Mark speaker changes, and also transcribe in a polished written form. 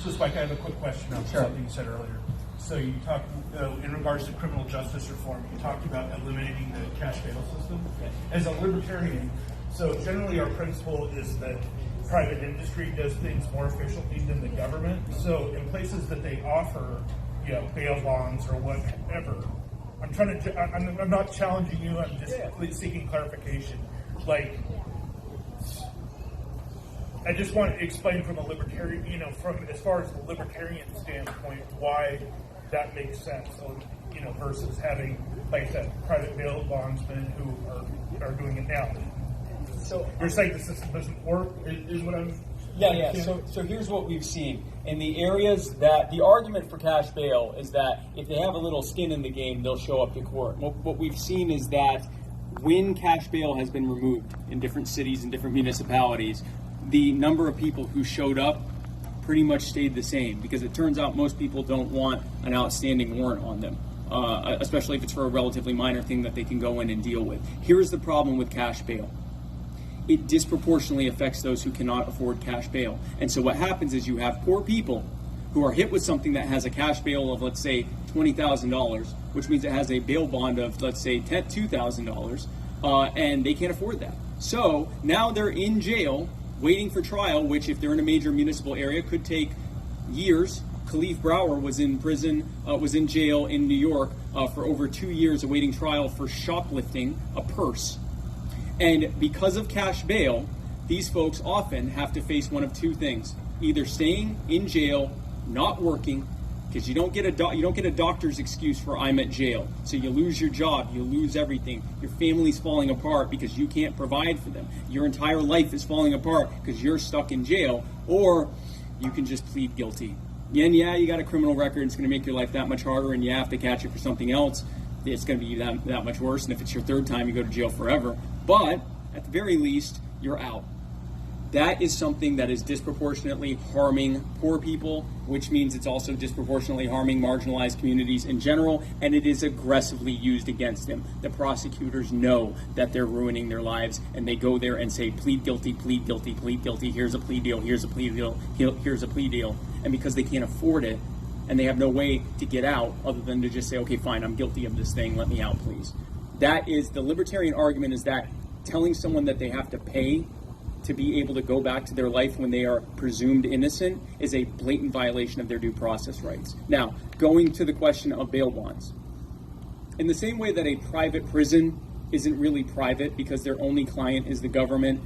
Speaker 1: So, Spike, I have a quick question on something you said earlier. So you talked, in regards to criminal justice reform, you talked about eliminating the cash bail system. As a libertarian, so generally our principle is that private industry does things more efficiently than the government. So in places that they offer, bail bonds or whatever, I'm not challenging you. I'm just seeking clarification. Like, I just want to explain from a libertarian, from as far as the libertarian standpoint, why that makes sense. So, versus having, like I said, private bail bondsmen who are doing it now. So you're saying the system doesn't work, is what I'm.
Speaker 2: Yeah. So here's what we've seen in the areas that the argument for cash bail is that if they have a little skin in the game, they'll show up to court. What we've seen is that when cash bail has been removed in different cities and different municipalities, the number of people who showed up pretty much stayed the same, because it turns out most people don't want an outstanding warrant on them, especially if it's for a relatively minor thing that they can go in and deal with. Here's the problem with cash bail. It disproportionately affects those who cannot afford cash bail. And so what happens is you have poor people who are hit with something that has a cash bail of, let's say, $20,000, which means it has a bail bond of, let's say, $2,000, and they can't afford that. So now they're in jail waiting for trial, which if they're in a major municipal area could take years. Khalif Brower was in prison, was in jail in New York for over 2 years awaiting trial for shoplifting a purse. And because of cash bail, these folks often have to face one of two things: either staying in jail, not working, because you don't get a doctor's excuse for I'm at jail. So you lose your job, you lose everything. Your family's falling apart because you can't provide for them. Your entire life is falling apart because you're stuck in jail. Or you can just plead guilty. And yeah, you got a criminal record. It's going to make your life that much harder, and you have to catch it for something else. It's going to be that much worse. And if it's your third time, you go to jail forever. But at the very least, you're out. That is something that is disproportionately harming poor people, which means it's also disproportionately harming marginalized communities in general, and it is aggressively used against them. The prosecutors know that they're ruining their lives, and they go there and say, plead guilty, plead guilty, plead guilty, here's a plea deal, here's a plea deal, here's a plea deal. And because they can't afford it, and they have no way to get out other than to just say, okay, fine, I'm guilty of this thing, let me out, please. That is, the libertarian argument is that telling someone that they have to pay to be able to go back to their life when they are presumed innocent is a blatant violation of their due process rights. Now, going to the question of bail bonds. In the same way that a private prison isn't really private because their only client is the government,